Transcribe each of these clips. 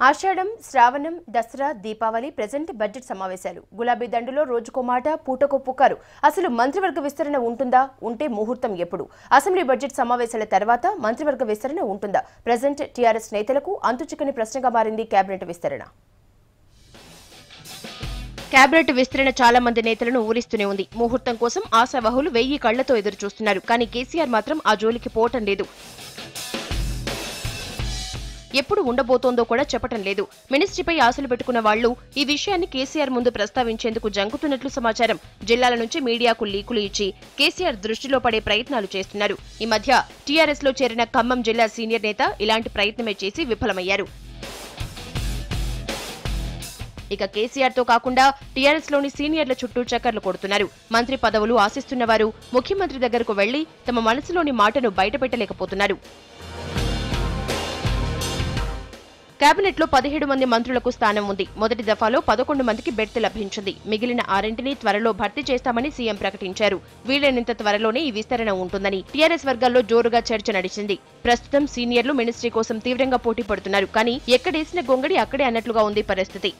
ఆషాఢం, శ్రావణం, Dasara, Deepavali, present budget సమావేశాలు. గులాబీ దండులో రోజుకో మాట, పూటకో పుకారు. అసలు మంత్రివర్గ విస్తరణ ఉంటుందా? ఉంటే ముహూర్తం ఎప్పుడు? అసెంబ్లీ బడ్జెట్ సమావేశాల తర్వాత మంత్రివర్గ విస్తరణ ఉంటుందా? ప్రెజెంట్ టీఆర్ఎస్ నేతలకు అంతుచిక్కని ప్రశ్నగా మారింది కేబినెట్ విస్తరణ. కేబినెట్ విస్తరణ చాలా మంది నేతలను ఊరిస్తూనే ఉంది. ముహూర్తం కోసం ఆశావహులు 1000 కళ్లతో ఎదురు చూస్తున్నారు. కానీ కేసీఆర్ మాత్రం ఆ జోలికి పోవటం లేదు. ఎప్పుడు ఉండబోతోందో కూడా చెప్పటం లేదు. మినిస్ట్రీపై ఆశలు పెట్టుకున్న వాళ్లు ఈ విషయాన్ని కేసీఆర్ ముందు ప్రస్తావించేందుకు జంకుతున్నట్లు సమాచారం. జిల్లాల నుంచి మీడియాకు లీకులు ఇచ్చి కేసీఆర్ దృష్టిలో పడే ప్రయత్నాలు చేస్తున్నారు. ఈ మధ్య టీఆర్ఎస్ లో చేరిన ఖమ్మం జిల్లా సీనియర్ నేత ఇలాంటి ప్రయత్నమే చేసి విఫలమయ్యారు. ఇక కేసీఆర్ తో కాకుండా టీఆర్ఎస్ లోని సీనియర్ల చుట్టూ చక్కర్లు కొడుతున్నారు. మంత్రి పదవులు ఆశిస్తున్న వారు ముఖ్యమంత్రి దగ్గరకు వెళ్లి తమ మనసులోని మాటను బయటపెట్టలేకపోతున్నారు. కేబినెట్ లో 17 మంది మంత్రులకు స్థానం ఉంది. మొదటి దఫాలో 11 మందికి బెర్త్ లభించింది. మిగిలిన 6ని త్వరలో భర్తీ చేస్తామని సీఎం ప్రకటించారు. వీలైనంత త్వరలోనే ఈ విస్తరణ ఉంటుందని టీఆర్ఎస్ వర్గాల్లో జోరుగా చర్చ నడిచింది. ప్రస్తుతం సీనియర్లు మినిస్ట్రీ కోసం తీవ్రంగా పోటీ పడుతున్నారు. కానీ ఎక్కడేసిన గొంగడి అక్కడే అన్నట్లుగా ఉంది పరిస్థితి.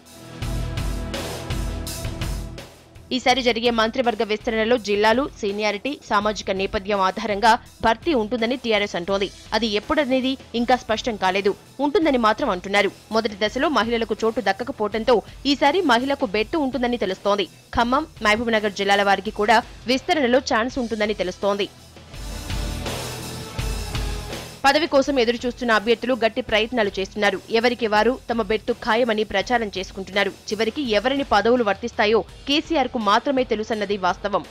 ఈసారి జరిగే మంత్రివర్గ విస్తరణలో జిల్లాలు, సీనియారిటీ, సామాజిక నేపథ్యం ఆధారంగా భర్తీ ఉంటుందని టీఆర్ఎస్ అంటోంది. అది ఎప్పుడనేది ఇంకా స్పష్టం కాలేదు. ఉంటుందని మాత్రం అంటున్నారు. మొదటి దశలో మహిళలకు చోటు దక్కకపోవడంతో ఈసారి మహిళకు బెర్త్ ఉంటుందని తెలుస్తోంది. ఖమ్మం, మహబూబ్నగర్ జిల్లాల వారికి కూడా విస్తరణలో ఛాన్స్ ఉంటుందని తెలుస్తోంది. పదవి కోసం ఎదురు చూస్తున్న అభ్యర్థులు గట్టి ప్రయత్నాలు చేస్తున్నారు. ఎవరికి వారు తమ బెర్తు ఖాయమని ప్రచారం చేసుకుంటున్నారు. చివరికి ఎవరిని పదవులు వర్తిస్తాయో కేసీఆర్ కు మాత్రమే తెలుసన్నది వాస్తవం.